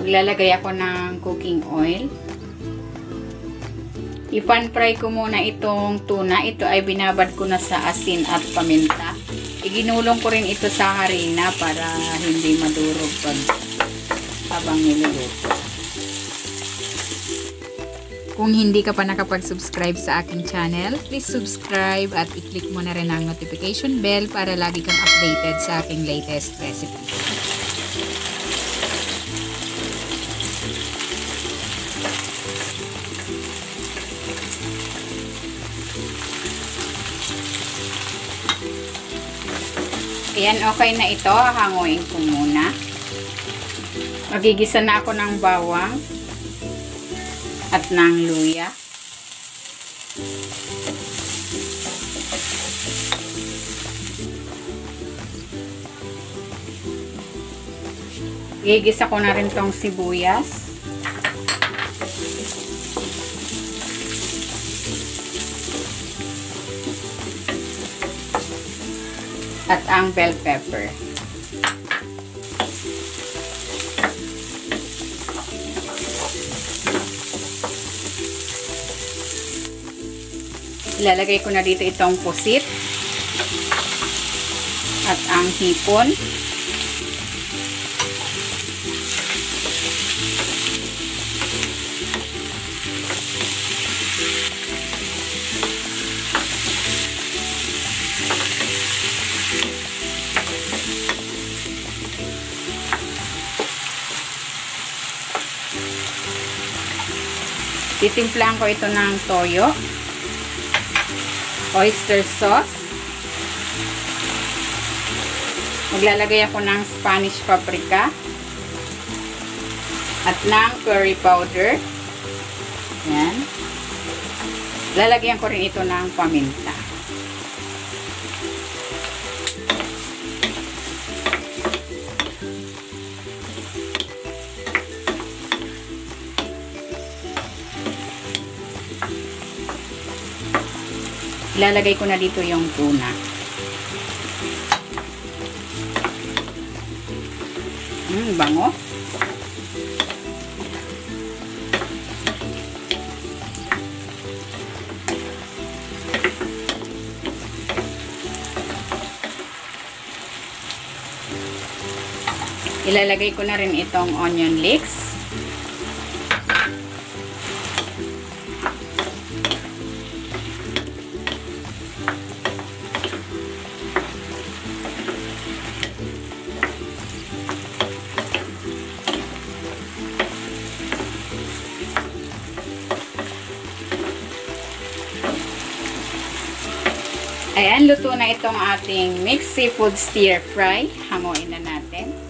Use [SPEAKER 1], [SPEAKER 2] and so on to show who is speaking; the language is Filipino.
[SPEAKER 1] Maglalagay ako ng cooking oil. Ipan-fry ko muna itong tuna. Ito ay binabad ko na sa asin at paminta. Iginulong ko rin ito sa harina para hindi madurog habang niluluto. Kung hindi ka pa nakapag-subscribe sa aking channel, please subscribe at i-click mo na rin ang notification bell para lagi kang updated sa aking latest recipe. Ayan, okay na ito. Hanguin ko muna. Magigisa na ako ng bawang at ng luya. Gigisa ko na rin tong sibuyas. At ang bell pepper. Ilalagay ko na dito itong pusit at ang hipon. Titimplahan ko ito ng toyo, oyster sauce. Maglalagay ako ng Spanish paprika at ng curry powder. Yan. Lalagyan ko rin ito ng paminta. Ilalagay ko na dito yung tuna. Bango. Ilalagay ko na rin itong onion leeks. Ayan, luto na itong ating mixed seafood stir fry. Hanguin na natin.